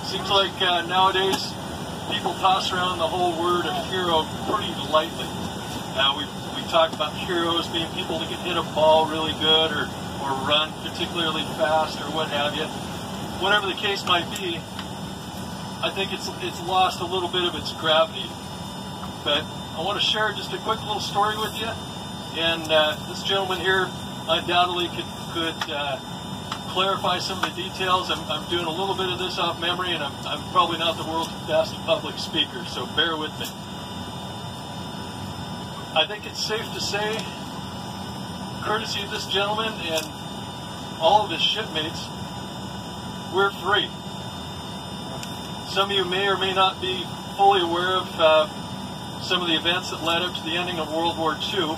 Seems like nowadays people toss around the whole word of hero pretty lightly. Now we talk about heroes being people that can hit a ball really good or run particularly fast or what have you. Whatever the case might be, I think it's lost a little bit of its gravity. But I want to share just a quick little story with you. And this gentleman here undoubtedly could clarify some of the details. I'm doing a little bit of this off memory, and I'm probably not the world's best public speaker, so bear with me. I think it's safe to say, courtesy of this gentleman and all of his shipmates, we're free. Some of you may or may not be fully aware of some of the events that led up to the ending of World War II,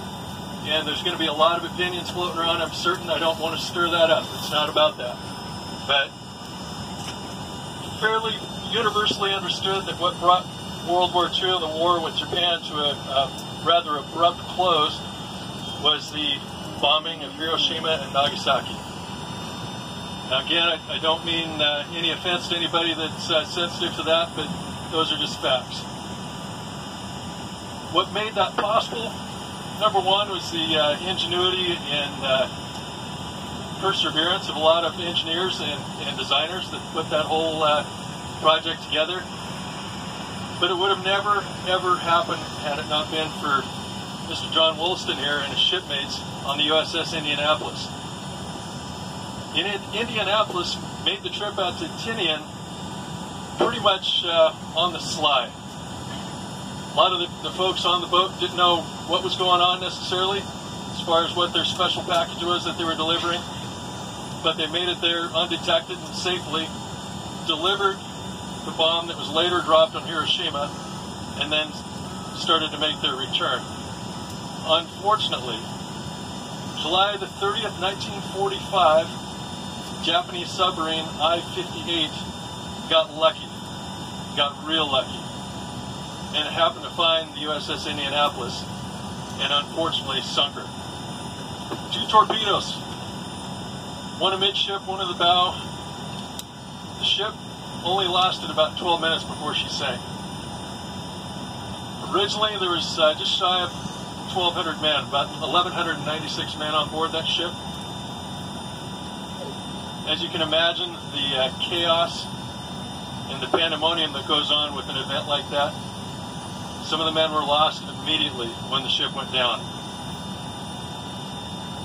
and there's going to be a lot of opinions floating around. I'm certain I don't want to stir that up. It's not about that. But fairly universally understood that what brought World War II and the war with Japan to a rather abrupt close was the bombing of Hiroshima and Nagasaki. Now again, I don't mean any offense to anybody that's sensitive to that, but those are just facts. What made that possible, number one, was the ingenuity and perseverance of a lot of engineers and designers that put that whole project together. But it would have never, ever happened had it not been for Mr. John Woolston here and his shipmates on the USS Indianapolis. Indianapolis made the trip out to Tinian pretty much on the sly. A lot of the folks on the boat didn't know what was going on necessarily as far as what their special package was that they were delivering, but they made it there undetected and safely, delivered the bomb that was later dropped on Hiroshima, and then started to make their return. Unfortunately, July the 30th, 1945, Japanese submarine I-58 got lucky, got real lucky, and it happened to find the USS Indianapolis and unfortunately sunk her. 2 torpedoes, one amidship, one at the bow. The ship only lasted about 12 minutes before she sank. Originally, there was just shy of 1,200 men, about 1,196 men on board that ship. As you can imagine, the chaos and the pandemonium that goes on with an event like that, some of the men were lost immediately when the ship went down.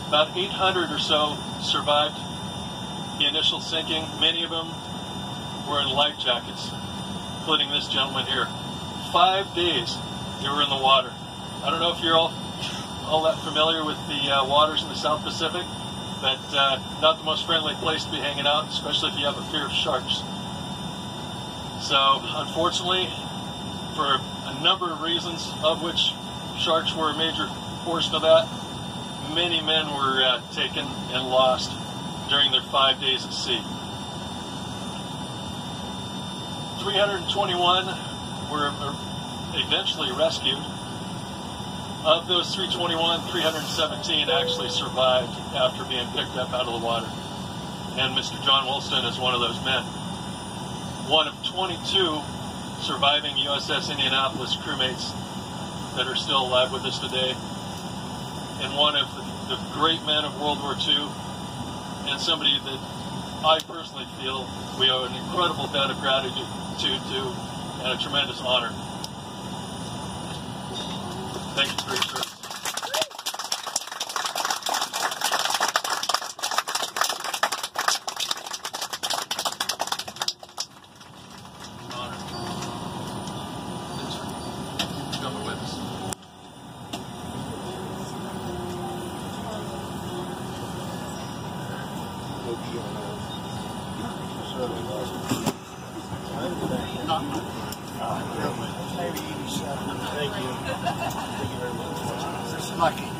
About 800 or so survived the initial sinking. Many of them were in life jackets, including this gentleman here. 5 days they were in the water. I don't know if you're all that familiar with the waters in the South Pacific, but not the most friendly place to be hanging out, especially if you have a fear of sharks. So, unfortunately, for a number of reasons, of which sharks were a major portion of that, many men were taken and lost during their 5 days at sea. 321 were eventually rescued. Of those 321, 317 actually survived after being picked up out of the water. And Mr. John Woolston is one of those men. One of 22 surviving USS Indianapolis crewmates that are still alive with us today. And one of the great men of World War II, and somebody that I personally feel we owe an incredible debt of gratitude to and a tremendous honor. Thank you for your service. Honor. Thanks for coming with us. Thank you. Thank you very much. Lucky.